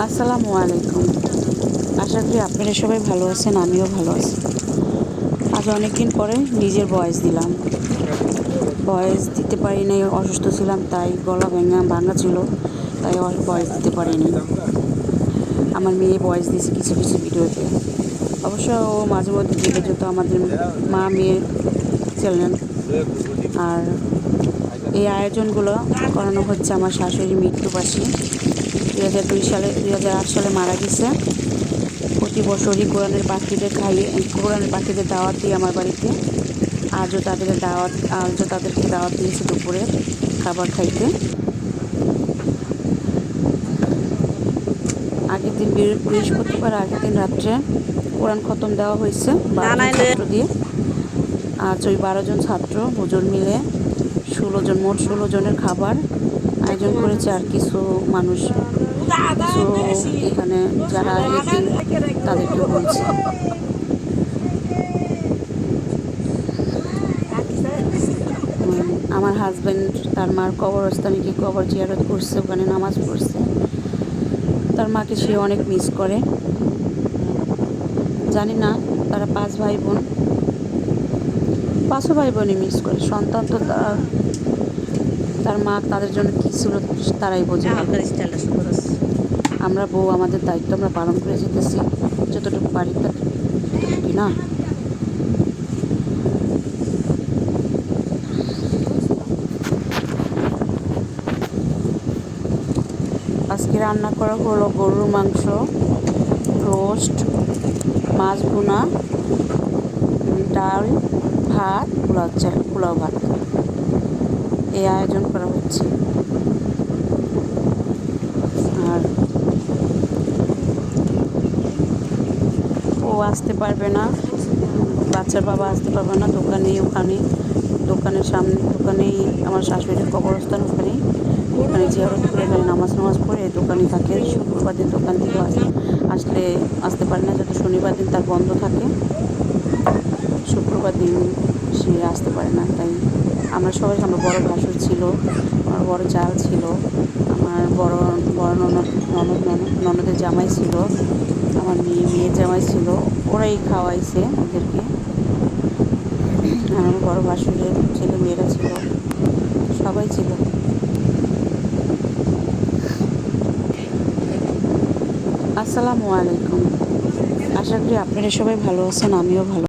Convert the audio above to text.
আসসালামু আলাইকুম। আশা করি আপনারা সবাই ভালো আছেন, আমিও ভালো আছি। আজ অনেক দিন পরে নিজের ভয়েস দিলাম। ভয়েস দিতে পারি নাই, অসুস্থ ছিলাম, তাই গলা ভাঙা ছিল, তাই ভয়েস দিতে পারিনি। আমার মেয়ে ভয়েস দিয়েছে কিছু কিছু ভিডিওতে। অবশ্য ও মাঝে মধ্যে দিলে যেত আমাদের মা মেয়ে চ্যানেল। আর এই আয়োজনগুলো করানো হচ্ছে আমার শাশুড়ি মৃত্যুবার্ষী। 2008 সালে মারা গেছে। প্রতি বছরই কোরআনের পাখিদের দাওয়াত দিই আমার বাড়িতে। আজও তাদেরকে দাওয়াত দিয়েছে দুপুরে খাবার খাইতে। আগের দিন বৃহস্পতিবার আগের দিন রাত্রে কোরআন খতম দেওয়া হয়েছে 12 জন ছাত্র দিয়ে। আজ ওই 12 জন ছাত্র হুজুর মিলে মোট 16 জনের খাবার আয়োজন করেছে। আর কিছু মানুষ এখানে যারা এতিম তাদেরকে বলছে। আমার হাজব্যান্ড তার মার কবরস্থানে গিয়ে কবর জিয়ারত করছে, ওখানে নামাজ পড়ছে। তার মাকে সে অনেক মিস করে। জানি না তারা 5 ভাই বোন, 5 ভাই বোনই মিস করে। সন্তান তো তার মা তাদের জন্য কী ছিল তারাই বোঝে। আমরা বউ, আমাদের দায়িত্ব আমরা পালন করে যেতেছি যতটুকু পারি, ততটুকুই না। আজকে রান্না করা হলো গরুর মাংস, রোস্ট, মাছ ভুনা, ডাল, ভাত, পোলাও ভাত। এই আয়োজন করা হচ্ছে। আর ও আসতে পারবে না, বাচ্চার বাবা আসতে পারবে না। দোকানেই আমার শাশুড়ির কবরস্থান, ওখানে জিয়ারত করে এখানে নামাজ পড়ে দোকানেই থাকে। শুক্রবার দিন দোকান থেকে আসতে পারে না, যাতে শনিবার দিন তার বন্ধ থাকে। শুক্রবার দিন সে আসতে পারে না, তাই আমার বড় ভাসুর ছিল, আমার বড় জাল ছিল, আমার বড় বড় ননদের জামাই ছিল, আমার মেয়ের জামাই ছিল। ওরাই খাওয়াইছে ওদেরকে। আর আমার বড় ভাসুরের ছেলে মেয়েরা ছিল, সবাই ছিল। আসসালামু আলাইকুম। আশা করি আপনারা সবাই ভালো আছেন, আমিও ভালো।